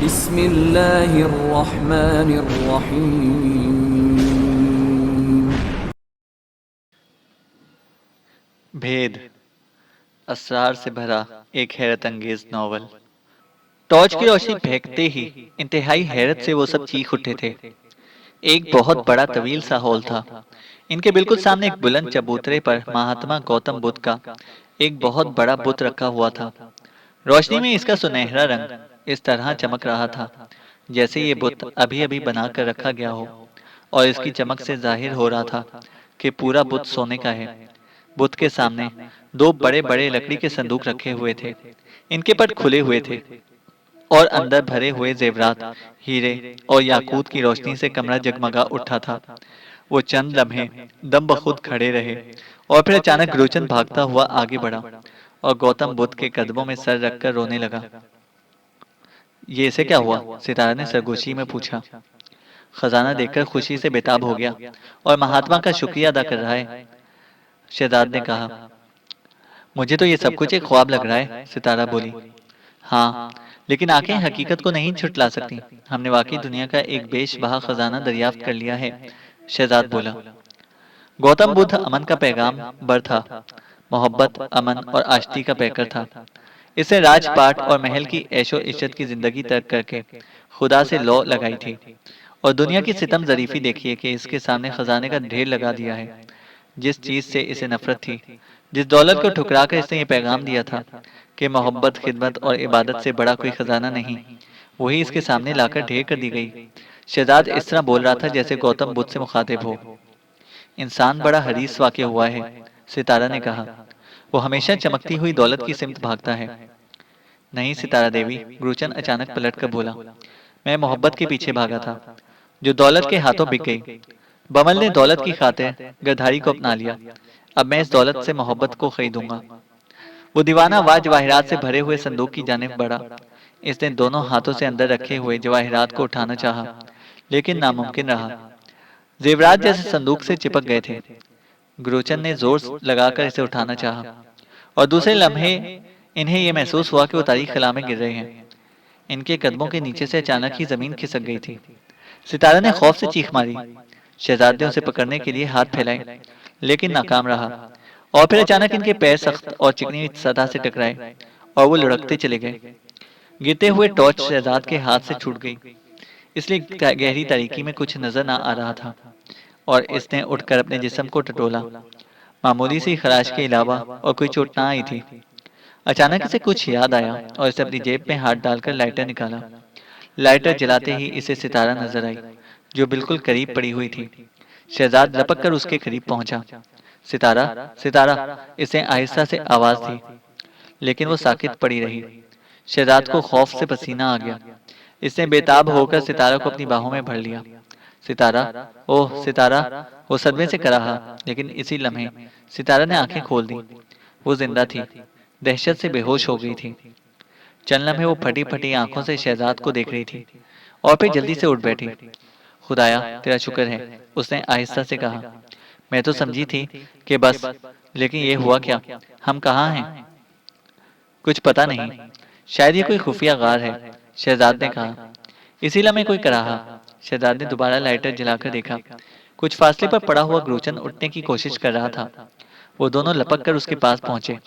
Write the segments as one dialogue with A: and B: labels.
A: बिस्मिल्लाहिर्रहमानिर्रहीम।
B: भेद, असरार से भरा एक हैरत अंगेज नावल। टॉर्च की रोशनी फेंकते ही इंतहाई हैरत से वो सब चीख उठे थे। एक बहुत बड़ा तवील सा हॉल था। इनके बिल्कुल सामने एक बुलंद चबूतरे पर महात्मा गौतम बुद्ध का एक बहुत बड़ा बुत रखा हुआ था। रोशनी में इसका सुनहरा रंग इस तरह चमक रहा था जैसे ये बुत अभी अभी बनाकर रखा गया हो, और इसकी चमक से जाहिर हो रहा था कि पूरा बुत सोने का है। बुत के सामने दो बड़े बड़े लकड़ी के संदूक रखे हुए थे। इनके पट खुले हुए थे और अंदर भरे हुए जेवरात, हीरे और याकूत की रोशनी से कमरा जगमगा उठा था। वो चंद लम्हे दम बखुद खड़े रहे और फिर अचानक गुरुचंद भागता हुआ आगे बढ़ा और गौतम बुद्ध के कदमों में सर रखकर रोने लगा। ये इसे क्या हुआ? सितारा ने सरगोशी में पूछा। खजाना देखकर खुशी से बेताब हो गया और महात्मा का शुक्रिया अदा कर रहा है, शहजाद ने कहा। मुझे तो ये सब कुछ एक ख्वाब लग रहा है, सितारा बोली। हाँ, लेकिन आंखें हकीकत को नहीं छुटला सकती। हमने वाकई दुनिया का एक बेशबहा खजाना दरियाफ्त कर लिया है, शहजाद बोला। गौतम बुद्ध अमन का पैगाम बर था, मोहब्बत, अमन और आश्ती का पैकर था। इसे राजपाट और महल की ऐशो इज्जत की जिंदगी तर्क करके खुदा से लौ लगाई थी, और दुनिया की सितम जरीफी देखिए कि इसके सामने खजाने का ढेर लगा दिया है। जिस चीज से इसे नफरत थी, जिस दौलत को ठुकरा कर इसने ये पैगाम दिया था कि मोहब्बत, खिदमत और इबादत से बड़ा कोई खजाना नहीं, वही इसके सामने लाकर ढेर कर दी गई। शहजाद इस तरह बोल रहा था जैसे गौतम बुद्ध से मुखातिब हो। इंसान बड़ा हरीस वाक़ हुआ है, सितारा ने कहा। वो हमेशा चमकती हुई दौलत की सिमत भागता है। नहीं सितारा देवी, गुरुचंद अचानक पलटकर बोला। मैं मोहब्बत के पीछे भागा था, जो दौलत के हाथों बिक गई। बमल ने दौलत की खातिर गद्दारी को अपना लिया। अब मैं इस दौलत से मोहब्बत को खरीदूंगा। वो दीवाना वाज जवाहिरात से भरे हुए संदूक की जानिब बढ़ा। इसने दोनों हाथों से अंदर रखे हुए जवाहिरात को उठाना चाहा, लेकिन नामुमकिन रहा। जेवरात जैसे संदूक से चिपक गए थे। गुरुचंद ने जोर लगाकर इसे उठाना चाहा, और दूसरे लम्हे इन्हें यह महसूस हुआ कि वो तारीख खला में गिर रहे हैं। इनके कदमों के नीचे से अचानक ही जमीन खिसक गई थी। सितारा ने खौफ से चीख मारी। शहजादे उसे पकड़ने के लिए हाथ फैलाए, लेकिन नाकाम रहा। और फिर अचानक इनके पैर सख्त और चिकनी सतह से टकराए और वो लुढ़कते चले गए। गिरते हुए टॉर्च शहजाद के हाथ से छूट गई, इसलिए गहरी तारीकी में कुछ नजर ना आ रहा था, और इसने उठकर अपने जिस्म को टटोला। मामूली सी खराश के अलावा और कोई चोट ना आई थी। अचानक इसे कुछ याद आया और इसे अपनी जेब में हाथ डालकर लाइटर निकाला। लाइटर जलाते ही इसे सितारा नजर आई, जो बिल्कुल करीब पड़ी हुई थी। शहजाद लपक कर उसके करीब पहुंचा। सितारा, सितारा, इसे आहिस्ता से आवाज दी, लेकिन वो साकित पड़ी रही। शहजाद को खौफ से पसीना आ गया। इसने बेताब होकर सितारा को अपनी बाहों में भर लिया। सितारा, ओह सितारा, वो सदमे से कराहा, लेकिन इसी लम्हे सितारा ने आंखें खोल दी। वो जिंदा थी, दहशत से बेहोश हो गई थी। चंद लम्हे वो फटी फटी आंखों से शहजाद को देख रही थी, और फिर जल्दी से उठ बैठी। खुदाया, तेरा शुक्र है, उसने आहिस्ता से कहा। मैं तो समझी थी कि बस, लेकिन ये हुआ क्या? हम कहाँ हैं? कुछ पता नहीं, शायद ये कोई खुफिया गार है, शहजाद ने कहा। इसी लम्हे कोई कराहा। शहजाद ने दोबारा लाइटर जलाकर देखा। कुछ फासले पर पड़ा हुआ गुरुचंद उठने की कोशिश कर रहा था। वो दोनों लपक कर उसके पास पहुंचे।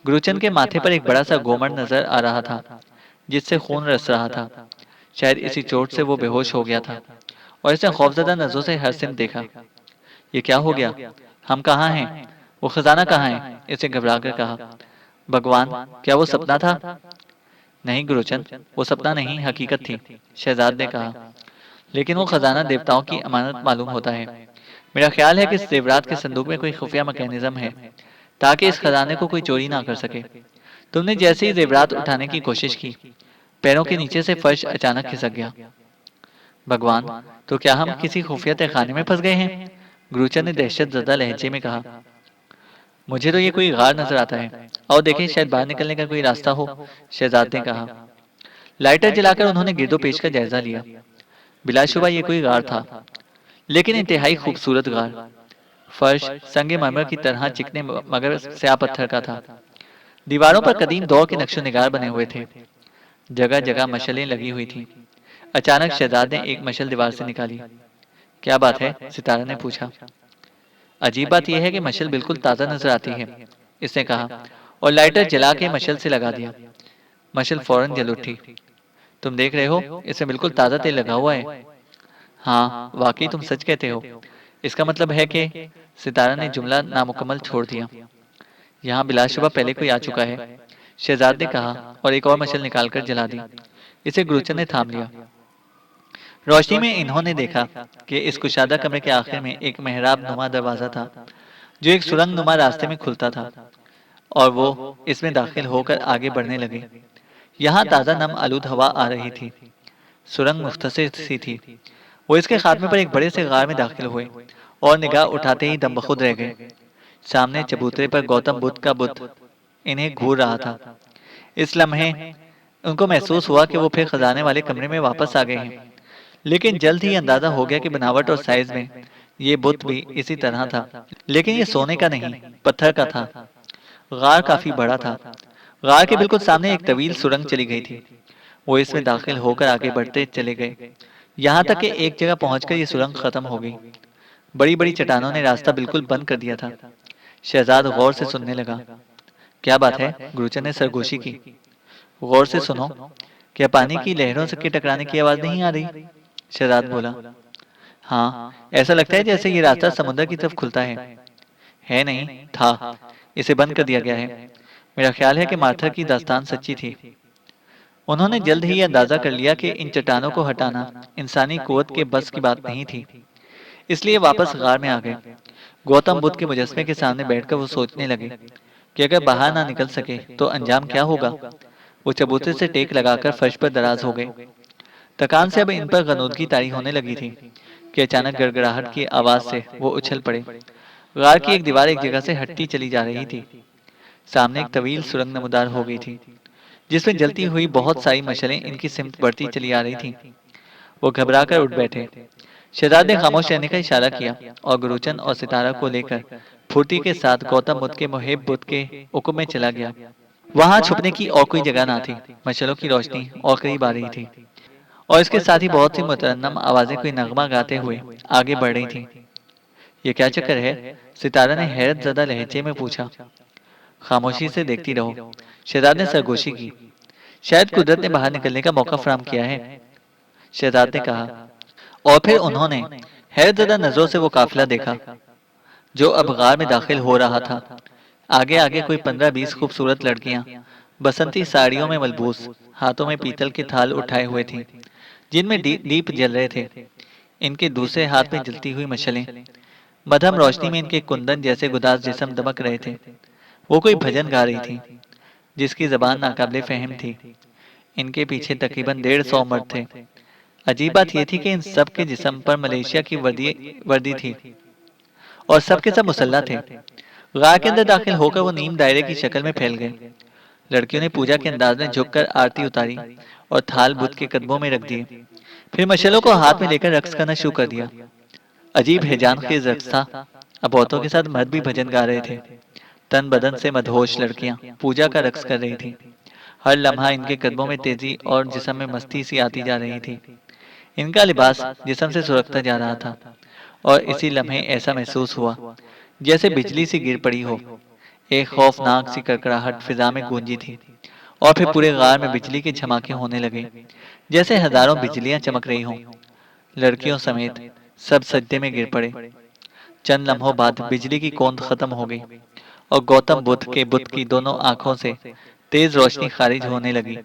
B: गुरुचंद के माथे पर एक बड़ा सा गोमड़ नजर आ रहा था, जिससे खून रस रहा था। शायद इसी चोट से वो बेहोश हो गया था, और इसने खौफजदा नजरों से हर सिमत देखा। ये क्या हो गया? हम कहाँ हैं? वो खजाना कहाँ है? इसे घबराकर कहा। भगवान, क्या वो सपना था? नहीं गुरुचंद, वो सपना नहीं, हकीकत थी, शहजाद ने कहा। लेकिन वो खजाना देवताओं की अमानत मालूम होता है। मेरा ख्याल है कि इस जेवरात के संदूक में कोई खुफिया मैकेनिज्म है, ताकि इस खजाने को कोई चोरी ना कर सके। तुमने जैसे ही जेवरात उठाने की कोशिश की, पैरों के नीचे से फर्श अचानक खिसक गया। भगवान, तो क्या हम किसी खुफिया तहखाने में फंस गए हैं? गुरुचंद ने दहशत ज़दा लहजे में कहा। मुझे तो ये कोई गार नजर आता है, और देखें शायद बाहर निकलने का कोई रास्ता हो, शहजाद ने कहा। लाइटर जलाकर उन्होंने गिरदोपेश का जायजा लिया। बिलाशुबा ये कोई गार था, लेकिन इंतहाई खूबसूरत गार। फर्श संगमरमर की तरह चिकने मगर स्याह पत्थर का था। दीवारों पर कदीम दौर के नक्शो निगार बने हुए थे। जगह जगह मशलें लगी हुई थीं। अचानक शहजाद ने एक मशल दीवार से निकाली। क्या बात है? सितारा ने पूछा। अजीब बात यह है कि मशल बिल्कुल ताज़ा नजर आती है, इसने कहा, और लाइटर जला के मशल से लगा दिया। मशल फौरन जल उठी। तुम देख रहे हो, इसमें बिल्कुल ताज़ा तेल लगा हुआ है। हाँ, वाकई तुम सच कहते हो। इसका मतलब है कि सितारा ने जुमला नामुकम्मल छोड़ दिया। यहाँ बिलाशुबा पहले कोई आ चुका है, शहजाद ने कहा और एक और मशल निकालकर जला दी। इसे गुरुचन ने थाम लिया। रोशनी में इन्होंने देखा कि इस कुशादा कमरे के आखिर में एक मेहराब नुमा दरवाजा था, जो एक सुरंग नुमा रास्ते में खुलता था, और वो इसमें दाखिल होकर आगे बढ़ने लगे। यहाँ ताज़ा नम आलूद हवा आ रही थी। सुरंग मुख्तसर सी थी। वो इसके खात्मे पर एक बड़े से गार में दाखिल हुए और निगाह उठाते ही दम बखुद रह गए। सामने चबूतरे पर गौतम बुद्ध का बुत इन्हें घूर रहा था। इस लम्हे उनको महसूस हुआ कि वो फिर खजाने वाले कमरे में वापस आ गए हैं। लेकिन जल्द ही अंदाजा हो गया कि बनावट और साइज में ये बुत भी इसी तरह था। लेकिन ये सोने का नहीं, पत्थर का था। गार काफी बड़ा था। गार के बिल्कुल सामने एक तवील सुरंग चली गई थी। वो इसमें दाखिल होकर आगे बढ़ते चले गए, यहाँ तक कि एक जगह पहुंचकर ये सुरंग खत्म हो गई। बड़ी बड़ी चट्टानों ने रास्ता बिल्कुल बंद कर दिया था। शहजाद गौर से सुनने लगा। क्या बात है? गुरुचर ने सरगोशी की। गौर से सुनो। क्या पानी की लहरों से के टकराने की आवाज नहीं आ रही? शहजाद बोला। हाँ, ऐसा लगता है जैसे ये रास्ता समुद्र की तरफ खुलता है। है नहीं, था। इसे बंद कर दिया गया है। मेरा ख्याल है कि मार्थर की दास्तान सच्ची थी। उन्होंने जल्द ही अंदाजा कर लिया कि इन चट्टानों को हटाना इंसानी कुवत के बस की बात नहीं थी। इसलिए वापस गार में आ गए। गौतम बुद्ध के मुजस्मे के सामने बैठकर वो सोचने लगे कि अगर बाहर ना निकल सके तो अंजाम क्या होगा। वो चबूतरे से टेक लगाकर फर्श पर दराज हो गए। थकान से अब इन पर गनूदगी तारी होने लगी थी कि अचानक गड़गड़ाहट की आवाज से वो उछल पड़े। गार की एक दीवार एक जगह से हटती चली जा रही थी। सामने एक तवील सुरंग नमदार हो गई थी, जिसमें जलती हुई बहुत सारी मशलें इनकी सिमत बढ़ती चली आ रही थीं। वो घबरा कर उठ बैठे। शहजाद ने खामोश रहने का इशारा किया और गुरुचन और सितारा को लेकर फुर्ती के साथ गौतम बुद्ध के मुहिब बुद्ध के हुक्म में चला गया। वहां छुपने की और कोई जगह ना थी। मशलों की रोशनी और करीब आ रही थी, और इसके साथ ही बहुत सी मुतरन्नम आवाजें कोई नगमा गाते हुए आगे बढ़ रही थीं। ये क्या चक्कर है? सितारा ने हैरत ज़दा लहजे में पूछा। खामोशी से देखती रहो, शहजाद ने सरगोशी की। शायद कुदरत ने बाहर निकलने का मौका फराम किया है, शहजाद ने कहा। और फिर उन्होंने हैरतज़दा नजरों से वो काफिला देखा जो अब गार में दाखिल हो रहा था। आगे आगे कोई 15-20 खूबसूरत लड़कियां बसंती साड़ियों में मलबूस, हाथों में पीतल के थाल उठाए हुए थीं, जिनमें दीप जल रहे थे। इनके दूसरे हाथ में जलती हुई मशलें मध्यम रोशनी में इनके कुंदन जैसे गुदास जिस्म दमक रहे थे। वो कोई भजन गा रही थी, जिसकी जबान नाकाबिले फहम थी। इनके पीछे तकरीबन 150 मर्द थे। अजीब बात यह थी कि इन सब के जिस्म पर मलेशिया की वर्दी वर्दी थी, और सब के सब मुसल्ला थे। गार के अंदर दाखिल होकर वो नीम दायरे की शक्ल में फैल गए। लड़कियों ने पूजा के अंदाज में झुककर आरती उतारी और थाल बुद्ध के कदमों में रख दिए। फिर मशलों को हाथ में लेकर रक्स करना शुरू कर दिया। अजीब हैजान खेज रक्स था। अब औरतों के साथ मर्द भी भजन गा रहे थे। तन बदन से मदहोश लड़कियां पूजा का रक्स कर रही थी। हर लम्हा इनके कदमों में तेजी और जिस्म में मस्ती सी आती जा रही थी। इनका लिबास जिस्म से सुरखता जा रहा था, और इसी लम्हे ऐसा महसूस हुआ जैसे बिजली सी गिर पड़ी हो। एक खौफनाक सी कड़कड़ाहट फिजा में गूंजी थी, और फिर पूरे गार में बिजली के झमाके होने लगे, जैसे हजारों बिजलियां चमक रही हों। लड़कियों समेत सब सजदे में गिर पड़े। चंद लम्हों बाद बिजली की कौंध खत्म हो गई, और गौतम बुद्ध के बुत की दोनों आंखों से तेज रोशनी खारिज होने लगी।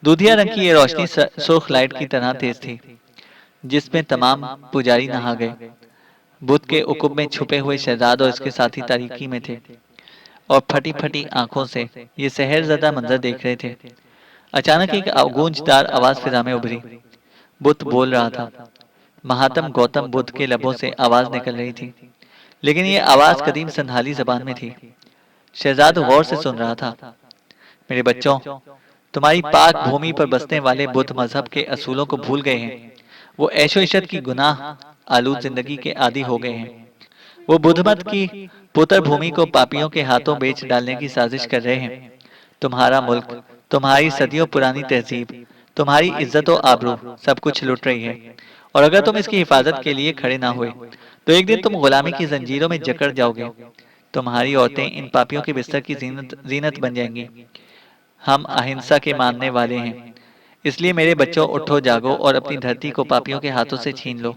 B: दूधिया रंग की यह रोशनी सुर्ख लाइट की तरह तेज थी, जिसमें तमाम पुजारी नहा गए। बुद्ध के उकुब में छुपे हुए शहजाद और इसके साथी तारीकी में थे, और फटी फटी आंखों से ये सहरजदा मंजर देख रहे थे। अचानक एक गूंजदार आवाज फिजा में उभरी। बुद्ध बोल रहा था। महात्म गौतम बुद्ध के लबों से आवाज निकल रही थी, लेकिन ये आवाज कदीम संधाली जबान में थी। शहजाद गौर से सुन रहा था। मेरे बच्चों, तुम्हारी पाक भूमि पर बसने वाले बुद्ध मजहब के असूलों को भूल गए हैं। वो ऐशो इशत की गुनाह आलूद जिंदगी के आदी हो गए हैं। वो बुद्ध मत की पुत्र भूमि को पापियों के हाथों बेच डालने की साजिश कर रहे हैं। तुम्हारा मुल्क तुम्हारी सदियों पुरानी तहजीब, तुम्हारी इज्जत और आबरू सब कुछ लुट रही है। और अगर तुम इसकी हिफाजत के लिए खड़े ना हुए तो एक दिन तुम गुलामी की जंजीरों में जकड़ जाओगे। तुम्हारी औरतें इन पापियों के बिस्तर की जीनत जीनत बन जाएंगी। हम अहिंसा के मानने वाले हैं, इसलिए मेरे बच्चों उठो जागो और अपनी धरती को पापियों के हाथों से छीन लो।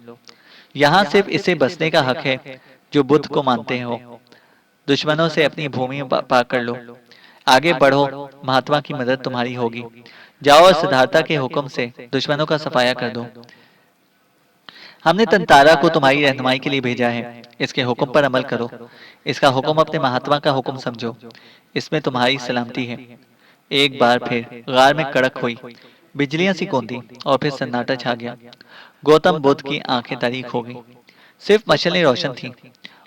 B: यहाँ सिर्फ इसे बसने का हक है जो बुद्ध को मानते हो। दुश्मनों से अपनी भूमि पाक कर लो। आगे बढ़ो, महात्मा की मदद तुम्हारी होगी। जाओ और सिद्धार्था के हुक्म से दुश्मनों का सफाया कर दो। हमने तंतारा को तुम्हारी रहनुमाई के लिए भेजा है। इसके हुक्म पर अमल करो। इसका हुक्म अपने महात्मा का हुक्म समझो। इसमें तुम्हारी सलामती है। एक बार फिर गार में कड़क हुई, बिजलियां सी कौंधी और फिर सन्नाटा छा गया। गौतम बुद्ध की आंखें तारीख हो गई। सिर्फ मशालें रोशन थीं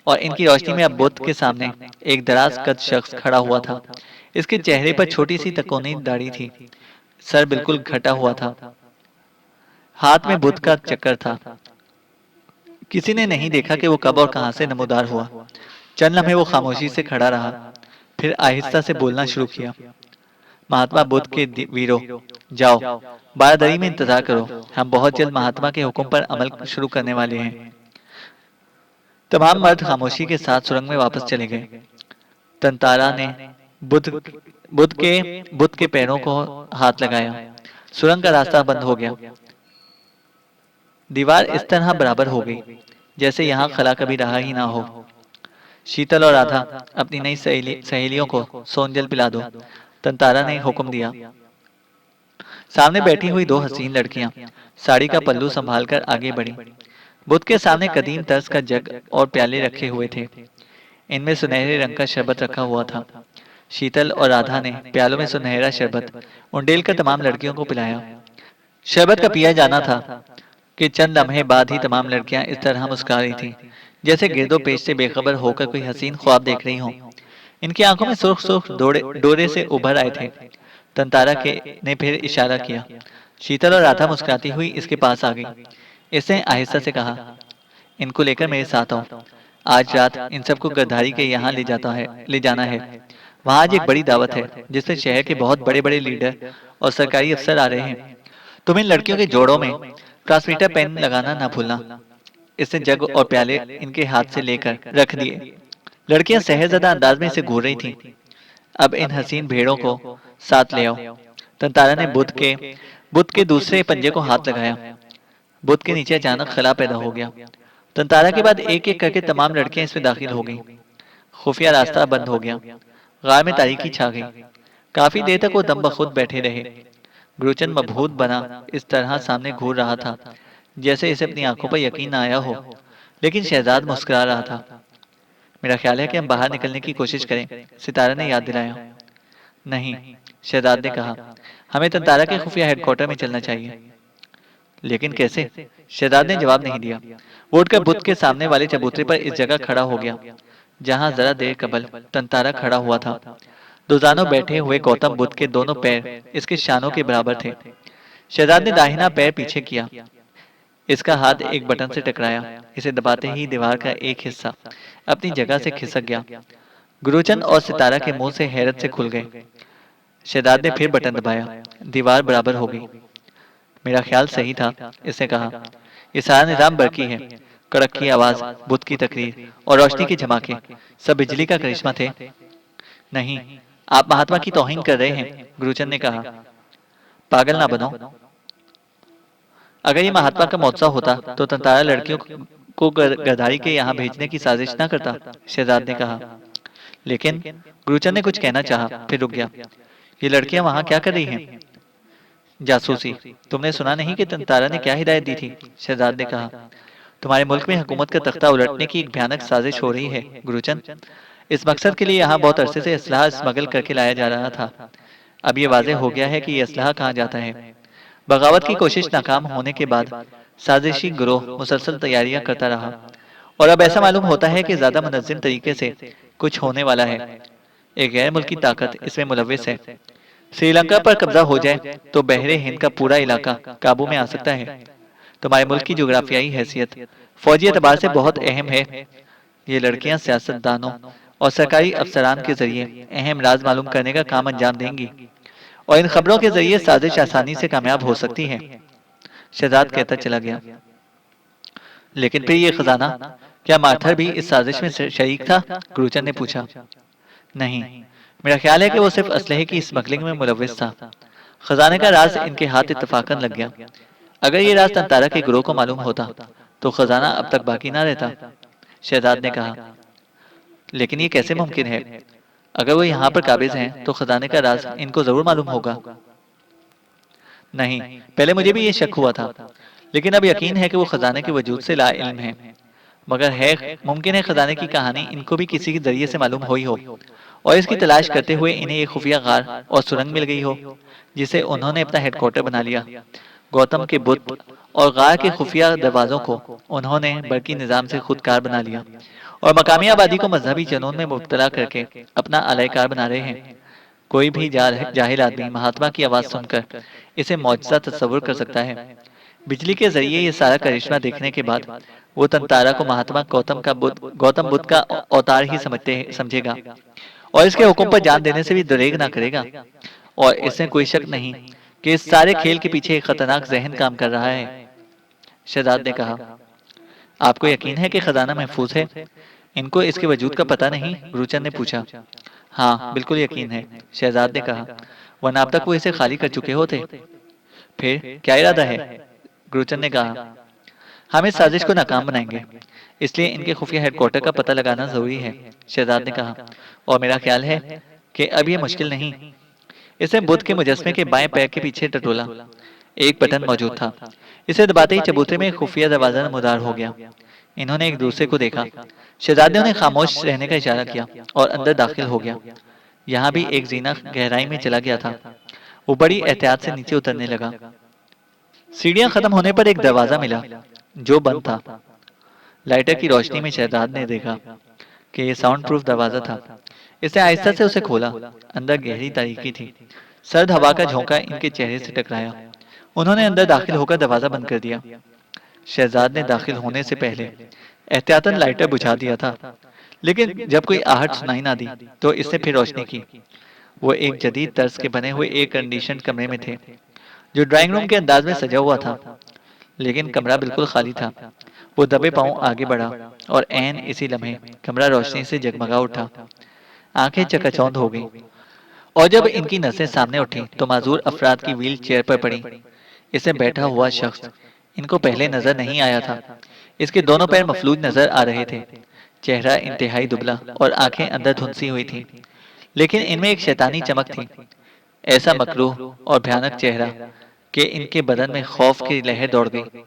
B: और इनकी रोशनी में अब बुद्ध के सामने एक दराज कद शख्स खड़ा हुआ था। इसके चेहरे पर छोटी सी तकोनी दाढ़ी थी। सर बिल्कुल घटा हुआ था। हाथ में बुद्ध का चक्कर था। किसी ने नहीं देखा कि वो कब और कहां से नमूदार हुआ। चंद लम्हे वो खामोशी से खड़ा रहा, फिर आहिस्ता से बोलना शुरू किया। महात्मा बुद्ध के वीरों, जाओ बारादरी में इंतजार करो। हम बहुत जल्द महात्मा के हुक्म पर अमल शुरू करने वाले हैं। तमाम मर्द खामोशी के साथ सुरंग में वापस चले गए। तंतारा ने बुद्ध बुद्ध के पैरों को हाथ लगाया। सुरंग का रास्ता बंद हो गया। दीवार इस तरह बराबर हो गई जैसे यहाँ खला कभी रहा ही ना हो। शीतल और राधा, अपनी नई सहेलियों को सोनजल पिला दो, तंतारा ने हुक्म दिया। सामने बैठी हुई दो हसीन लड़कियां साड़ी का पल्लू संभालकर आगे बढ़ी। बुद्ध के सामने कदीम तर्ज का जग और प्याले रखे हुए थे। इनमें सुनहरे रंग का शरबत रखा हुआ था। शीतल और राधा ने प्यालों में सुनहरा शरबत उंडेल कर तमाम लड़कियों को पिलाया। शरबत का पिया जाना था कि चंद लम्हे बाद ही तमाम लड़कियां इस तरह मुस्कुरा रही थीं, जैसे गिरदो पेश से बेखबर होकर कोई हसीन ख्वाब देख रही हों। इनकी आंखों में सुर्ख सुर्ख डोरे से उभर आए थे। तंतारा के ने फिर इशारा किया। शीतल और राधा मुस्कुराती हुई इसके पास आ गई। इसने आहिस्ता से कहा, इनको लेकर मेरे साथ आओ। आज रात इन सबको गिरधारी के यहाँ ले जाना है। वहाँ आज एक बड़ी दावत है जिसमें शहर के बहुत बड़े बड़े लीडर और सरकारी अफसर आ रहे हैं। तुम इन लड़कियों के जोड़ों में ट्रांसमीटर पेन लगाना ना भूलना। इसने जग और प्याले इनके हाथ से लेकर रख दिए। लड़कियां सहजदा अंदाज में इसे घूर रही थीं। अब इन हसीन भेड़ों को साथ ले आओ। तंतारा ने बुद्ध के दूसरे पंजे को हाथ लगाया। बुद्ध के नीचे अचानक खला पैदा हो गया। तंतारा के बाद एक एक करके तमाम लड़कियां इसमें दाखिल हो गईं। खुफिया रास्ता बंद हो गया। गार में तारीकी छा गई। काफी देर तक वो दम बखुद बैठे रहे। गुरुचंद मबहूत बना इस तरह सामने घूर रहा था जैसे इसे अपनी आंखों पर यकीन न आया हो। लेकिन शहजाद मुस्कुरा रहा था। मेरा ख्याल है कि हम बाहर निकलने की कोशिश करें, सितारा ने याद दिलाया। नहीं, शहजाद ने कहा, हमें तंतारा के खुफिया हेडक्वार्टर में चलना चाहिए। लेकिन कैसे? शहजाद ने जवाब नहीं दिया। वो उठकर बुद्ध के सामने वाले चबूतरे पर इस जगह खड़ा हो गया जहां जरा देर कबल तंतारा खड़ा हुआ था। दुजानों बैठे हुए गौतम बुद्ध के दोनों पैर इसके शानों के बराबर थे। शहजाद ने दाहिना पैर पीछे किया। इसका हाथ एक बटन से टकराया। इसे दबाते ही दीवार का एक हिस्सा अपनी जगह से खिसक गया। गुरुचंद और सितारा के मुंह से हैरत से खुल गए। शहजाद ने फिर बटन दबाया। दीवार बराबर हो गई। मेरा ख्याल सही था, इसने कहा। ये सारा निजाम बरकी है। कड़क की आवाज, बुद्ध की तकरीर और रोशनी के झमाके सब बिजली का करिश्मा थे। नहीं, आप महात्मा की तौहीन कर रहे हैं, गुरुचंद ने कहा। पागल ना बनो। अगर ये महात्मा का महोत्सव होता तो तंतारा लड़कियों को गद्दारी के यहाँ भेजने की साजिश ना करता, शहजाद ने कहा। लेकिन गुरुचंद ने कुछ कहना चाहा, फिर रुक गया। ये लड़कियां वहां क्या कर रही हैं? जासूसी। तुमने सुना नहीं कि तंतारा ने क्या हिदायत दी थी? शहजाद ने कहा। तुम्हारे मुल्क में हुकूमत का तख्ता उलटने की एक भयानक साजिश हो रही है, गुरुचंद। इस मकसद के लिए यहाँ बहुत अरसे से असलाह स्मगल करके लाया जा रहा था। अब ये वाजह हो गया है कि ये असलाह कहाँ जाता है। बगावत की कोशिश नाकाम होने के बाद साजिशी गिरोह मुसलसल तैयारियां करता रहा और अब ऐसा मालूम होता है कि ज्यादा मुनज्जिम तरीके से कुछ होने वाला है। एक गैर मुल्की ताकत इसमें मुलविस है। श्रीलंका पर कब्जा हो जाए तो बहरे हिंद का पूरा इलाका काबू में आ सकता है। तुम्हारे मुल्क की जोग्राफियाई हैसियत फौजी एतबार से बहुत अहम है। ये लड़कियां सियासतदानों और सरकारी अफसरान के जरिए अहम राज मालूम करने का काम अंजाम देंगी और इन खबरों के जरिए साजिश आसानी से कामयाब हो सकती है। शहजाद कहता चला गया। लेकिन फिर ये खजाना, क्या मार्थर भी इस साजिश में शरीक था? क्रूचर ने पूछा। नहीं, मेरा ख्याल है कि वो सिर्फ असलहे की स्मगलिंग में मुलविस था। खजाने का राज इनके हाथ इत्तफाकन लग गया। अगर ये राज तंतारा के गिरोह को मालूम होता तो खजाना अब तक बाकी ना रहता। शहजाद ने कहा। लेकिन ये कैसे मुमकिन है? अगर वो यहाँ पर काबिज हैं तो खजाने का राज इनको जरूर मालूम होगा। नहीं, पहले मुझे भी ये शक हुआ था, लेकिन अब यकीन है कि वो खजाने के वजूद से ला इल्म है। मगर है मुमकिन है खजाने की कहानी इनको भी किसी के जरिए से मालूम हुई हो और इसकी तलाश करते हुए इन्हें एक खुफिया गार और सुरंग मिल गई हो जिसे उन्होंने अपना हेडक्वार्टर बना लिया। गौतम के बुत और गार के खुफिया दरवाजों को उन्होंने बरकी निजाम से खुदकार बना लिया और मकामी आबादी को मजहबी जनून में मुब्तला करके अपना आलायकार बना रहे हैं। कोई भी जाहिल आदमी महात्मा की आवाज सुनकर इसे मौजज़ा तस्वुर कर सकता है। बिजली के जरिए ये सारा करिश्मा देखने के बाद वो तंतारा को महात्मा गौतम बुद्ध का अवतार ही समझेगा और इसके हुक्म पर जान देने से भी दरेग ना करेगा। और इसमें कोई शक नहीं कि इस सारे खेल के पीछे एक खतरनाक जहन काम कर रहा है। शहजाद ने कहा। आपको यकीन है कि खजाना महफूज है? इनको इसके वजूद का पता नहीं? रूचर ने पूछा। हाँ, बिल्कुल यकीन है, शहजाद ने कहा, वरना अब तक वो इसे खाली कर चुके होते। फिर क्या इरादा है? ग्रोचर ने कहा। हम इस साजिश को नाकाम बनाएंगे, इसलिए इनके खुफिया हेडक्वार्टर का पता लगाना जरूरी है। शहजाद ने कहा। और मेरा ख्याल है कि अब ये मुश्किल नहीं। इसने बुद्ध के मुजस्मे के बाएं पैर के पीछे टटोला। एक बटन मौजूद था। इसे दबाते ही चबूतरे में एक खुफिया दरवाजा नमूदार हो गया। इन्होंने एक दूसरे को देखा। शहजाद ने उन्हें खामोश रहने का इशारा किया और अंदर दाखिल हो गया। यहाँ भी एक जीना गहराई में चला गया था। वो बड़ी एहतियात से नीचे उतरने लगा। सीढ़ियां खत्म होने पर एक दरवाजा मिला जो बंद था। लाइटर की रोशनी में शहजाद ने देखा कि यह साउंड प्रूफ दरवाजा था। इसने आहिस्ता से उसे खोला। अंदर गहरी तारीकी थी। सर्द हवा का झोंका इनके चेहरे से टकराया। उन्होंने अंदर दाखिल होकर दरवाजा बंद कर दिया। शहजाद ने दाखिल होने से पहले एहतियातन लाइटर बुझा दिया था, लेकिन जब कोई आहट सुनाई ना दी तो इसने फिर रोशनी की। वो एक जदीद तर्ज के बने हुए एयर कंडीशन कमरे में थे जो ड्राइंग रूम के अंदाज में सजा हुआ था, लेकिन कमरा बिल्कुल खाली था। वो दबे पांव आगे बढ़ा और ऐन इसी लम्हे कमरा रोशनी से जगमगा उठा। आंखें चकाचौंध हो गईं और जब इनकी नसें सामने उठी तो माजूर अफराद की व्हील चेयर पर पड़ी। इसमें बैठा हुआ शख्स इनको पहले नजर नहीं आया था। इसके दोनों पैर मफलूज नजर आ रहे थे। चेहरा इंतहाई दुबला और आंखें अंदर धुंसी हुई थी, लेकिन इनमें एक शैतानी चमक थी। ऐसा मकरूह और भयानक चेहरा कि इनके बदन में खौफ की लहर दौड़ गई।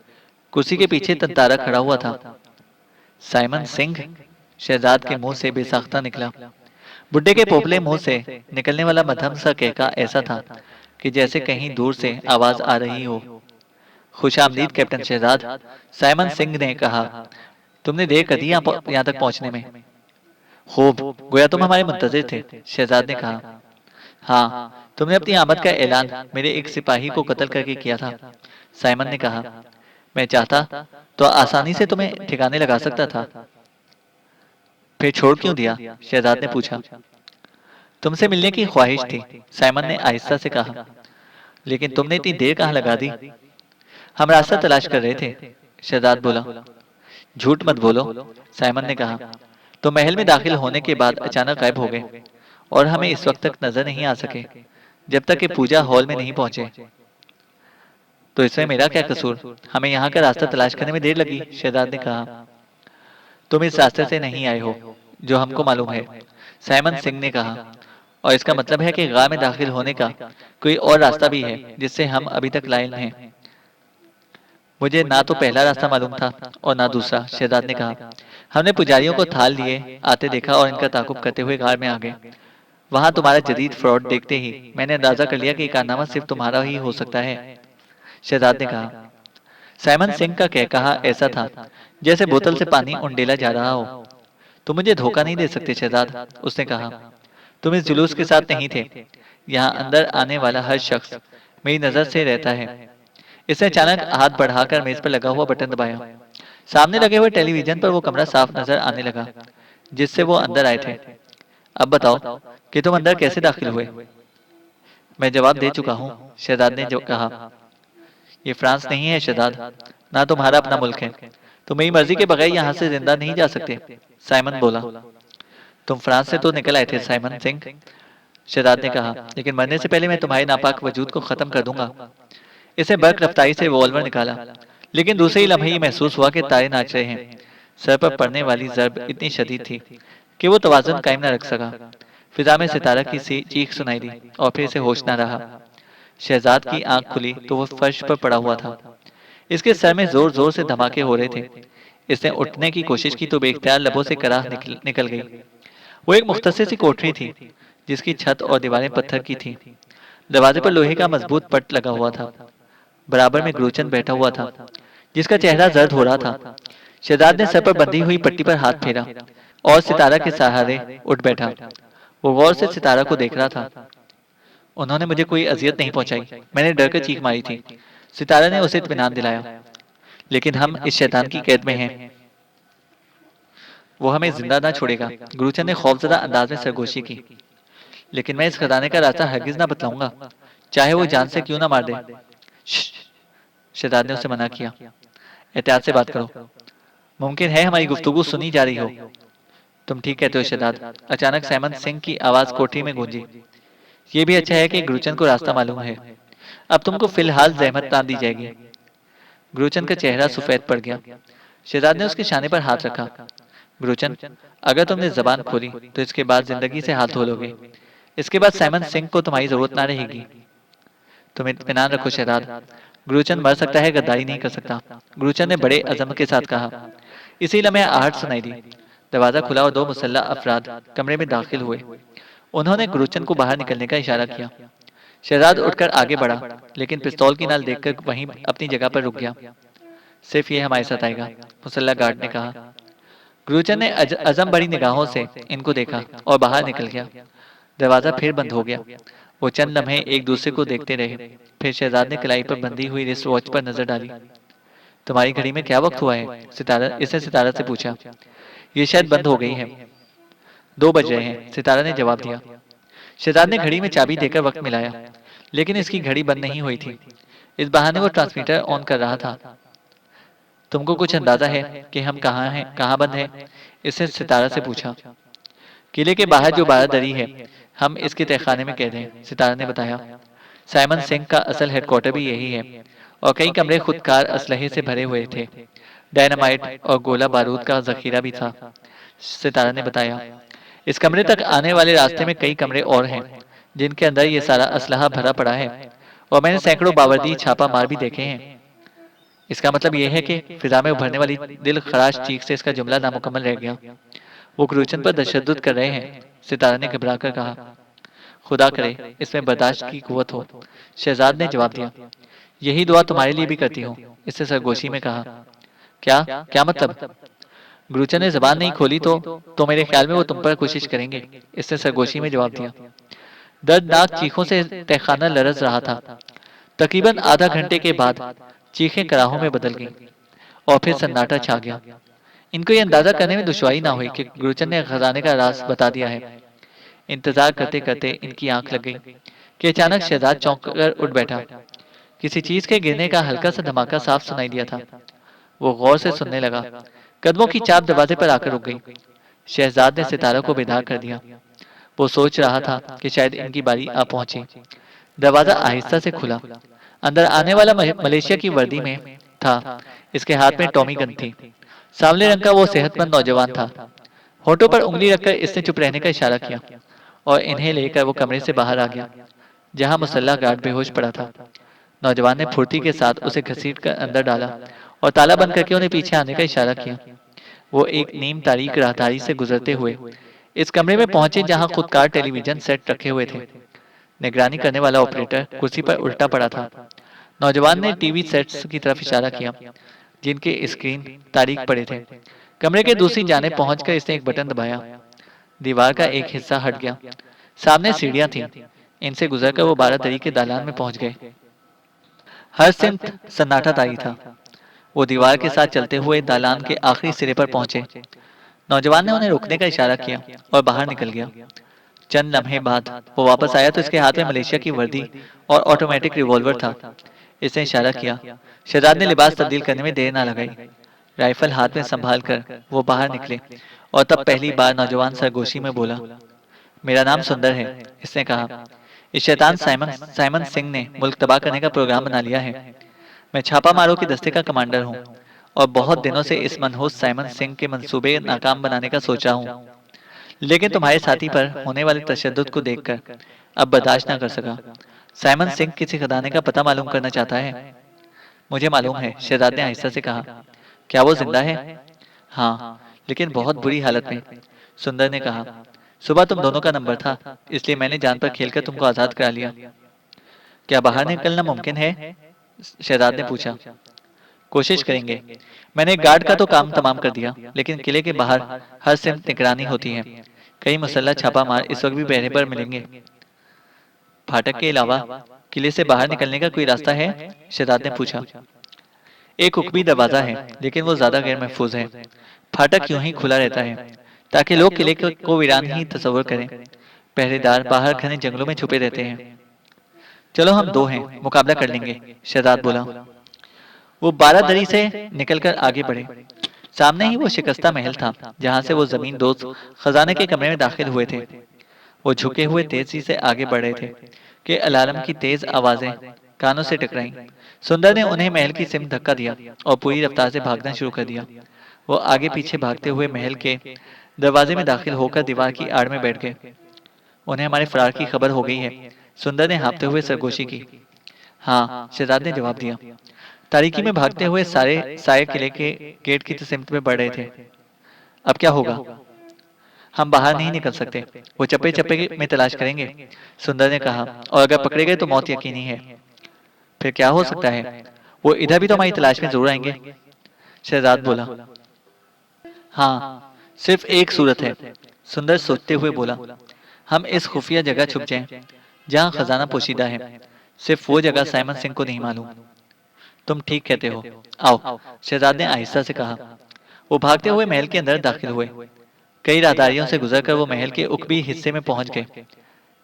B: कुर्सी के पीछे तंतारा खड़ा हुआ था। साइमन सिंह? शहजाद के मुंह से बेसाख्ता निकला। बुड्ढे के पोपले मुंह से निकलने वाला मध्यम सा कहका ऐसा था कि जैसे कहीं दूर से आवाज आ रही हो। खुश आमदीद कैप्टन शहजाद, साइमन सिंह ने कहा। तुमने देर कर दी यहाँ तक पहुंचने में। खूब, गोया तुम हमारे मुंतजिर थे, शहजाद ने कहा। हाँ, तुमने अपनी आमद का ऐलान मेरे एक सिपाही को कत्ल करके किया था, साइमन ने कहा। मैं चाहता तो आसानी से तुम्हें ठिकाने लगा सकता था। फिर छोड़ क्यों दिया? शहजाद ने पूछा। तुमसे मिलने की ख्वाहिश थी, साइमन ने आहिस्ता से कहा। लेकिन तुमने इतनी देर कहाँ लगा दी? हम रास्ता तलाश कर रहे थे, शहजाद बोला। झूठ मत बोलो, साइमन ने कहा। तो महल में दाखिल होने के बाद अचानक गायब हो गए और हमें इस वक्त तक नजर नहीं आ सके जब तक कि पूजा हॉल में नहीं पहुंचे। तो इसमें मेरा क्या कसूर? हमें यहाँ का रास्ता तलाश करने में देर लगी, शहजाद ने कहा। तुम इस रास्ते से नहीं आए हो जो हमको मालूम है, साइमन सिंह ने कहा। और इसका मतलब है कि गांव में दाखिल होने का कोई और रास्ता भी है जिससे हम अभी तक लाइल हैं। मुझे ना तो पहला रास्ता मालूम था और ना दूसरा, शहजाद ने कहा। हमने पुजारियों को थाल लिए आते देखा और इनका ताकुब करते हुए गार में आ गए। वहां तुम्हारा जदीद फ्रॉड देखते ही मैंने अंदाजा कर लिया कि कारनामा सिर्फ तुम्हारा ही हो सकता है, शहजाद ने कहा। साइमन सिंह का कहकहा ऐसा था जैसे बोतल से पानी उंडेला जा रहा हो। तुम मुझे धोखा नहीं दे सकते शहजाद, उसने कहा। तुम इस जुलूस के साथ नहीं थे। यहाँ अंदर आने वाला हर शख्स मेरी नजर से रहता है। इसने अचानक हाथ बढ़ाकर मेज पर लगा हुआ बटन दबाया। सामने लगे हुए टेलीविजन पर वो कमरा साफ नजर आने लगा जिससे वो अंदर आए थे। अब बताओ कि तुम अंदर कैसे दाखिल हुए? मैं जवाब दे चुका हूँ, शहजाद ने जो कहा। ये फ्रांस नहीं है शहजाद, ना तुम्हारा अपना मुल्क है। तुम मेरी मर्जी के बगैर यहाँ से जिंदा नहीं जा सकते, साइमन बोला। तुम फ्रांस से तो निकल आए थे साइमन सिंह, शहजाद ने कहा, लेकिन मरने से पहले मैं तुम्हारे नापाक वजूद को खत्म कर दूंगा। इसने बर्क रफ्तारी से रिवॉल्वर निकाला, लेकिन दूसरे ही लम्हे ही महसूस हुआ कि तारे नाच रहे हैं। सर पर पड़ने वाली जर्ब इतनी शदीद थी कि वो तवाज़ुन कायम न रख सका। फिजा में सितारा की सी चीख सुनाई दी और फिर से होश न रहा। शहजाद की आंख खुली तो वो फर्श पर पड़ा हुआ था। इसके सर में जोर जोर से धमाके हो रहे थे। इसने उठने की कोशिश की तो बेख्तियार लबों से कराह निकल गई। वो एक मुख्तसर सी कोठरी थी जिसकी छत और दीवारें पत्थर की थीं। दरवाजे पर लोहे का मजबूत पट लगा हुआ था। बराबर में गुरुचंद बैठा हुआ था जिसका चेहरा जर्द हो रहा था। शहजाद ने सर पर बंधी हुई पट्टी पर हाथ फेरा और सितारा के सहारे उठ बैठा। वो गौर से सितारा को देख रहा था। उन्होंने मुझे कोई अजियत नहीं पहुंचाई, मैंने डर कर चीख मारी थी, सितारा ने उसे इत्मीनान दिलाया। लेकिन हम इस शैतान की कैद में हैं, वो हमें जिंदा ना छोड़ेगा। गुरुचंद ने खौफजदा अंदाज में सरगोशी की। लेकिन मैं इस खजाने का रास्ता हरगिज ना बतलाऊंगा, चाहे वो जान से क्यों ना मार दे। शहजाद ने उसे मना किया। एहतियात से बात करो, मुमकिन है हमारी गुफ्तगू सुनी जा रही हो। तुम ठीक कहते हो शहजाद, अचानक सैमन सिंह की आवाज कोठरी में गूंजी। ये भी अच्छा है कि गुरुचंद को रास्ता मालूम है, अब तुमको फिलहाल जहमत ना दी जाएगी। गुरुचंद का चेहरा सफेद पड़ गया। शहजाद ने उसके शाने पर हाथ रखा। गुरुचंद, अगर तुमने जबान खोली तो इसके बाद जिंदगी से हाथ धो लोगे। इसके बाद सैमन सिंह को तुम्हारी जरूरत ना रहेगी। तुम इत्मीनान रखो शहजाद, गुरुचंद मर सकता है, गद्दारी नहीं कर सकता। गुरुचंद ने बड़े अजम के साथ कहा। इसी लम्हे आहट सुनाई दी। दरवाजा खुला और दो मुसल्ला अफराद कमरे में दाखिल हुए। उन्होंने गुरुचंद को बाहर निकलने का इशारा किया। शहजाद उठकर आगे बढ़ा, लेकिन पिस्तौल की नाल देखकर वहीं अपनी जगह पर रुक गया। सिर्फ ये हमारे साथ आएगा, मुसल्ला गार्ड ने कहा। गुरुचंद ने अजम बड़ी निगाहों से इनको देखा और बाहर निकल गया। दरवाजा फिर बंद हो गया। वो चंद लम्हे एक दूसरे को देखते रहे। फिर शहजाद ने कलाई पर बंधी हुई रिस्ट वॉच पर नजर डाली। तुम्हारी घड़ी में क्या वक्त हुआ है? इसने सितारा से पूछा। ये शायद बंद हो गई है, 2 बज रहे हैं, सितारा ने जवाब दिया। शहजाद ने घड़ी में चाबी देकर वक्त मिलाया, लेकिन इसकी घड़ी बंद नहीं हुई थी। इस बहाने वो ट्रांसमीटर ऑन कर रहा था। तुमको कुछ अंदाजा है कि हम कहाँ हैं, कहाँ बंद हैं? इसने सितारा से पूछा। किले के बाहर जो बारादरी है, हम इसके तहखाने में कैद हैं, सितारा ने बताया। साइमन सिंह का असल हेडक्वार्टर भी यही है और कई कमरे खुदकार असलहे से भरे हुए थे। डायनामाइट और गोला बारूद का जखीरा भी था, सितारा ने बताया। इस कमरे तक आने वाले रास्ते में कई कमरे और हैं जिनके अंदर ये सारा असलहा भरा पड़ा है और मैंने सैकड़ों बावर्दी छापा मार भी देखे हैं। इसका मतलब यह है कि फिजा में उभरने वाली दिल खराश चीख से इसका जुमला नामुकम्मल रह गया। वो गुरुचंद पर तशद्दुद कर रहे हैं, सितारा ने घबरा कर कहा। खुदा करे इसमें बर्दाश्त की कुव्वत हो, शहजाद ने जवाब दिया। यही दुआ तुम्हारे लिए भी करती हूँ, इससे सरगोशी में कहा। क्या क्या मतलब? गुरुचंद ने जबान नहीं खोली तो मेरे ख्याल में वो तुम पर कोशिश करेंगे, इसने सरगोशी में जवाब दिया। दर्दनाक चीखों से तहखाना लरज रहा था। तकरीबन आधा घंटे के बाद चीखें कराहों में बदल गईं और फिर सन्नाटा छा गया। इनको ये अंदाजा करने में दुश्वारी ना हुई कि गुरुचंद ने खजाने का राज बता दिया है। इंतजार करते करते इनकी आंख लग गई कि अचानक शहजाद चौंक कर उठ बैठा। किसी चीज के गिरने का हल्का सा धमाका साफ सुनाई दिया था। वो गौर से सुनने लगा। कदमों की चाप दरवाजे पर आकर रुक गई। शहजाद ने सितारा को बेदार कर दिया। वो सोच रहा था कि शायद इनकी बारी आ पहुंची। दरवाजा आहिस्ता से खुला। अंदर आने वाला मलेशिया की वर्दी में था। इसके हाथ में टॉमी गन थी। सांवले रंग का वो सेहतमंद नौजवान था। होठों पर उंगली रखकर इसने चुप रहने का इशारा किया और इन्हें लेकर वो कमरे से बाहर आ गया, जहां मुसल्ला गार्ड बेहोश पड़ा था। नौजवान ने फुर्ती के साथ उसे घसीट कर अंदर डाला और ताला बंद करके उन्हें पीछे आने का इशारा किया। वो एक नीम तारीख राहदारी से गुजरते हुए इस कमरे में पहुंचे जहां खुदकार टेलीविजन सेट रखे हुए थे। निगरानी करने वाला ऑपरेटर कुर्सी पर उल्टा पड़ा था। नौजवान ने टीवी सेट्स की तरफ इशारा किया जिनके स्क्रीन तारीख पड़े थे। कमरे के दूसरी जाने पहुंचकर इसने एक बटन दबाया। दीवार का एक हिस्सा हट गया। सामने सीढ़ियां थीं। इनसे गुजरकर वो बारादरी के दालान में पहुंच गए। हर सिमत सन्नाटा तारी था। वो दीवार के साथ चलते हुए दालान के आखिरी सिरे पर पहुंचे। नौजवान ने उन्हें रुकने का इशारा किया और बाहर निकल गया। चंद लम्हे बाद वो वापस आया तो इसके हाथ में मलेशिया की वर्दी और ऑटोमेटिक रिवॉल्वर था। इसने इशारा किया। शहजाद ने लिबास तब्दील करने में देर ना लगाई। राइफल हाथ में संभाल कर वो बाहर निकले और तब पहली बार नौजवान सरगोशी में बोला, मेरा नाम सुंदर है। इसने कहा, इस शैतान साइमन साइमन सिंह ने मुल्क तबाह करने का प्रोग्राम बना लिया है। मैं छापा मारों के दस्ते का कमांडर हूँ और बहुत दिनों से इस मनहूस साइमन सिंह के मंसूबे नाकाम बनाने का सोचा हूँ, लेकिन तुम्हारे साथी पर होने वाले तशद्दुद को देखकर अब बर्दाश्त न कर सका। साइमन सिंह किसी खजाने का पता मालूम करना चाहता है। मुझे मालूम है, शहजाद ने आहिस्ता से कहा। क्या वो जिंदा है? हाँ, लेकिन बहुत बुरी हालत में। सुंदर ने कहा, सुबह तुम दोनों का नंबर था, इसलिए मैंने जान पर खेलकर तुमको आजाद करा लिया। क्या बाहर निकलना मुमकिन है? शहजाद ने पूछा। कोशिश करेंगे। मैंने एक गार्ड का तो काम तमाम कर दिया, लेकिन किले के बाहर हर सिमत निगरानी होती है। कई मुसल्ला छापा मार इस वक्त भी पहरे पर मिलेंगे। फाटक के अलावा किले से बाहर निकलने का कोई रास्ता है? शहजाद ने पूछा। एक उकबी दरवाजा है, लेकिन वो ज्यादा गैर महफूज है। फाटक यूं ही खुला रहता है ताकि लोग किले को वीरान ही तस्वर करें। पहरेदार बाहर घने जंगलों में छुपे रहते हैं। चलो हम दो हैं, मुकाबला कर लेंगे, शहजाद बोला। वो बारादरी से निकलकर आगे बढ़े। सामने ही वो शिकस्ता महल था, जहां से वो जमीन दोस्त खजाने के कमरे में दाखिल हुए थे। वो झुके हुए तेजी से आगे बढ़ रहे थे कि अलार्म की तेज आवाजें कानों से टकराईं। सुंदर ने उन्हें महल की सिमत धक्का दिया और पूरी रफ्तार से भागना शुरू कर दिया। वो आगे पीछे भागते हुए महल के दरवाजे में दाखिल होकर दीवार की आड़ में बैठ गए। उन्हें हमारे फरार की खबर हो गई है, सुंदर ने हाँफते हुए सरगोशी की। हाँ, शहजाद ने जवाब दिया। तारीकी में भागते हुए सारे साये किले के गेट की सिमत में बढ़ रहे थे। अब क्या होगा? हम बाहर नहीं निकल सकते, वो चप्पे चप्पे में तलाश करेंगे, सुंदर ने कहा, और अगर पकड़े गए तो मौत यकीनी है। फिर क्या हो सकता है? वो इधर भी तो हमारी तलाश में जरूर आएंगे, शहजाद बोला। हाँ, सिर्फ एक सूरत है, सुंदर सोचते हुए बोला। हम इस खुफिया जगह छुप जाएं, जहाँ खजाना पोशीदा है। सिर्फ वो जगह साइमन सिंह को नहीं मालूम। तुम ठीक कहते हो, आओ, शहजाद ने आहिस्ता से कहा। वो भागते हुए महल के अंदर दाखिल हुए। कई राहदारियों से गुजरकर वो महल के उकबी हिस्से में पहुंच गए।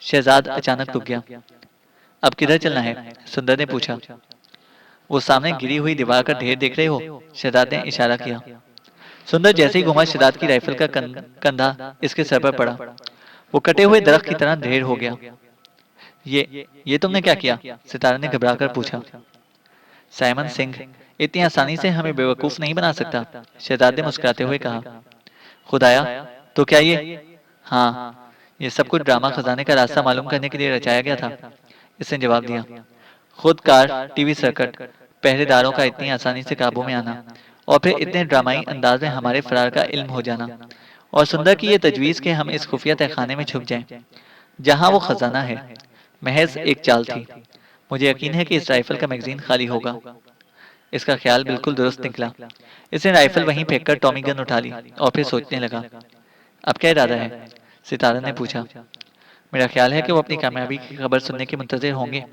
B: शहजाद अचानक रुक गया। अब किधर चलना है? सुंदर ने पूछा। वो सामने गिरी हुई दीवार का ढेर देख रहे हो? शहजाद ने इशारा किया। सुंदर जैसे ही घुमा, शहजाद की राइफल का कंधा इसके सर पर पड़ा। वो कटे हुए दरख्त की तरह ढेर हो गया। ये तुमने क्या किया? सितारा ने घबराकर पूछा। साइमन सिंह इतनी आसानी से हमें बेवकूफ नहीं बना सकता, शहजाद ने मुस्कुराते हुए कहा। खुदाया, तो क्या ये? हाँ, ये सब कुछ ड्रामा खजाने का रास्ता मालूम करने के लिए रचाया गया था, इसने जवाब दिया। खुद कार, टीवी सर्किट, पहरेदारों का इतनी आसानी से काबू में आना और फिर इतने ड्रामाई अंदाज में हमारे फरार का इल्म हो जाना, और सुंदर की ये तजवीज़ कि हम इस खुफिया तहखाने में छुप जाएं, जहां वो खजाना है, महज एक चाल थी। मुझे यकीन है कि इस राइफल का मैगजीन खाली होगा। इसका ख्याल बिल्कुल दुरुस्त निकला। इसने राइफल वहीं फेंककर टॉमी गन उठा ली और फिर सोचने लगा। अब क्या इरादा है? सितारा ने पूछा। मेरा ख्याल है कि वो अपनी कामयाबी की खबर सुनने के मुंतजिर होंगे।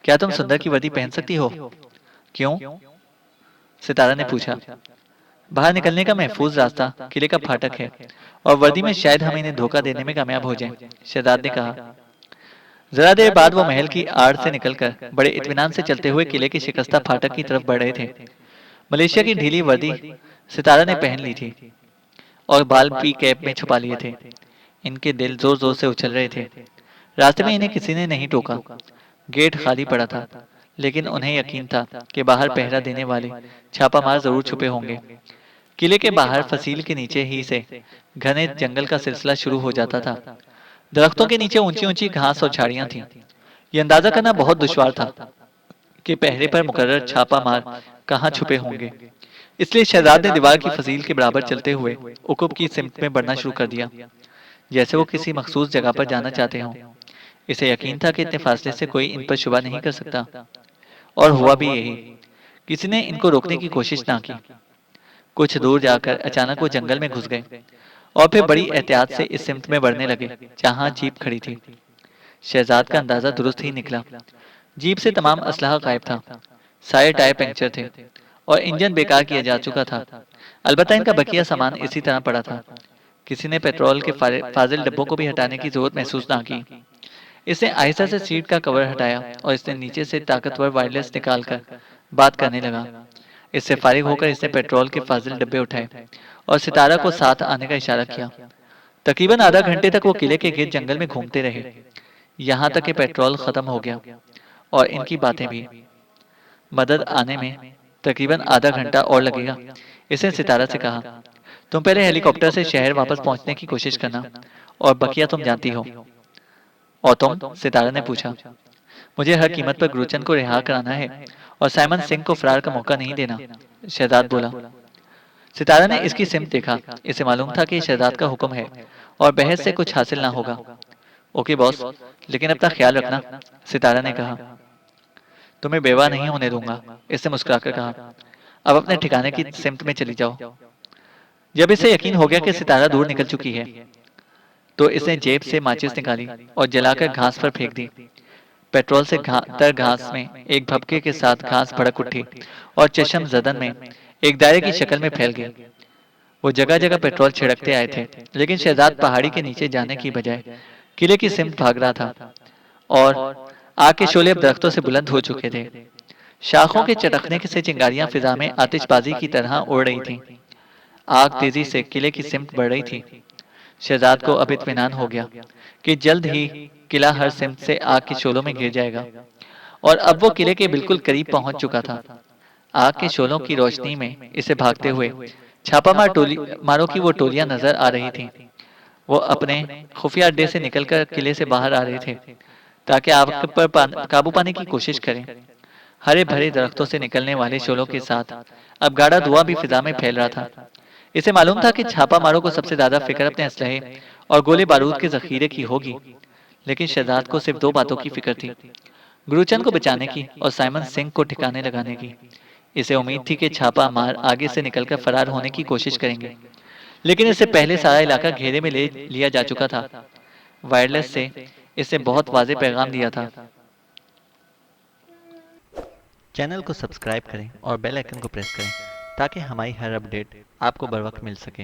B: क्या तुम सुंदर की वर्दी पहन सकती हो? क्यों? सितारा ने पूछा। बाहर निकलने का महफूज रास्ता किले का फाटक है और वर्दी में शायद हम इन्हें धोखा देने में कामयाब हो जाएं, शहजाद ने कहा। जरा देर बाद वो महल की आड़ से निकलकर बड़े इत्मीनान से चलते हुए किले के शिकस्ता फाटक की तरफ बढ़ रहे थे। मलेशिया की ढीली वर्दी सितारा ने पहन ली थी और बाल भी कैप में छुपा लिए थे। इनके दिल जोर जोर से उछल रहे थे। रास्ते में इन्हें किसी ने नहीं टोका। गेट खाली पड़ा था, लेकिन उन्हें यकीन था कि बाहर पहरा देने वाले छापामार जरूर छुपे होंगे। किले के बाहर फसील के नीचे ही से घने जंगल का सिलसिला शुरू हो जाता था। दरख्तों के नीचे ऊंची ऊंची घास और झाड़ियां थीं। ये अंदाजा करना बहुत दुश्वार था कि पहरे पर मुकर्रर छापा मार कहाँ छुपे होंगे। इसलिए शहजाद ने दीवार की फसील के बराबर चलते हुए उकुब की सिमत में बढ़ना शुरू कर दिया, जैसे वो किसी मखसूस जगह पर जाना चाहते हों। इसे यकीन था कि इतने फासले से कोई इन पर शुबा नहीं कर सकता, और हुआ भी यही। किसी ने इनको रोकने की कोशिश ना की। कुछ दूर जाकर अचानक वो जंगल में घुस गए और फिर बड़ी एहतियात से इस सिमत में बढ़ने लगे जहां जीप खड़ी थी। शहजाद का अंदाजा दुरुस्त ही निकला। जीप से तमाम असलहा गायब था। सारे टायर पंक्चर थे और इंजन बेकार किया जा चुका था। अलबत्ता इनका बकिया सामान इसी तरह पड़ा था। किसी ने पेट्रोल के फाजिल डब्बों को भी हटाने की जरूरत महसूस ना की। इसने आहिस्ता से सीट का कवर हटाया और इसने नीचे से ताकतवर वायरलेस निकालकर बात करने लगा। इससे फारिग होकर इसने पेट्रोल के फाजिल डब्बे उठाए और सितारा को साथ आने का इशारा किया। तकरीबन आधा घंटे तक वो किले के गिर्द जंगल में घूमते रहे, यहाँ तक कि पेट्रोल खत्म हो गया और इनकी बातें भी। मदद आने में तकरीबन आधा घंटा और लगेगा, इसने सितारा से कहा। तुम पहले हेलीकॉप्टर से शहर वापस पहुंचने की कोशिश करना और बकिया तुम जानती हो। और तुम? सितारा ने पूछा। मुझे हर कीमत पर गुरचंद को रिहा कराना है और साइमन सिंह को फरार का मौका नहीं देना, शहजाद बोला। सितारा ने इसकी सिमत देखा। इसे मालूम था कि शहजाद का हुक्म है और बहस से कुछ हासिल ना होगा। ओके बॉस, लेकिन अपना ख्याल रखना, सितारा ने कहा। तुम्हें बेवा नहीं होने दूंगा, इसने मुस्कुराकर कहा। अब अपने ठिकाने की सिमत में चली जाओ। जब इसे यकीन हो गया कि सितारा दूर निकल चुकी है, तो इसने जेब से माचिस निकाली और जलाकर घास पर फेंक दी। पेट्रोल से तर घास में एक भपके के साथ घास भड़क उठी और चशम जदन में एक दायरे की शक्ल में फैल गई। वो जगह जगह पेट्रोल छिड़कते आए थे, लेकिन शहजाद पहाड़ी के नीचे जाने की बजाय किले की सिमत भाग रहा था और आग के शोले अब दरख्तों से बुलंद हो चुके थे। शाखों के चटकने से चिंगारियां फिजा में आतिशबाजी की तरह उड़ रही थीं। आग तेजी से किले की सिमत बढ़ रही थी। शहजाद को अब इत्मीनान हो गया कि जल्द ही किला हर सिमत से आग के शोलों में घिर जाएगा और अब वो किले के बिल्कुल करीब पहुंच चुका था। आग के शोलों की रोशनी में इसे भागते हुए छापामार टोली मारों की वो टोलियां नजर आ रही थीं। वो अपने खुफिया अड्डे से निकलकर किले से बाहर आ रहे थे ताकि आग पर काबू पाने की कोशिश करें। हरे भरे दरख्तों से निकलने वाले शोलों के साथ अब गाढ़ा धुआं भी फिजा में फैल रहा था। इसे मालूम था कि छापा मारों को सबसे ज्यादा फिक्र अपने असलहे और गोले बारूद के जखीरे की होगी, लेकिन शहजाद को सिर्फ दो बातों की फिक्र थी, गुरुचंद को बचाने की और साइमन सिंह को ठिकाने लगाने की। इसे उम्मीद थी कि छापा मार आगे से निकलकर फरार होने की कोशिश करेंगे, लेकिन इससे पहले सारा इलाका घेरे में ले लिया जा चुका था। वायरलेस से इससे बहुत वाज़ेह पैगाम दिया था। चैनल को सब्सक्राइब करें और बेल आइकन को प्रेस करें ताकि हमारी हर अपडेट आपको बर वक्त मिल सके।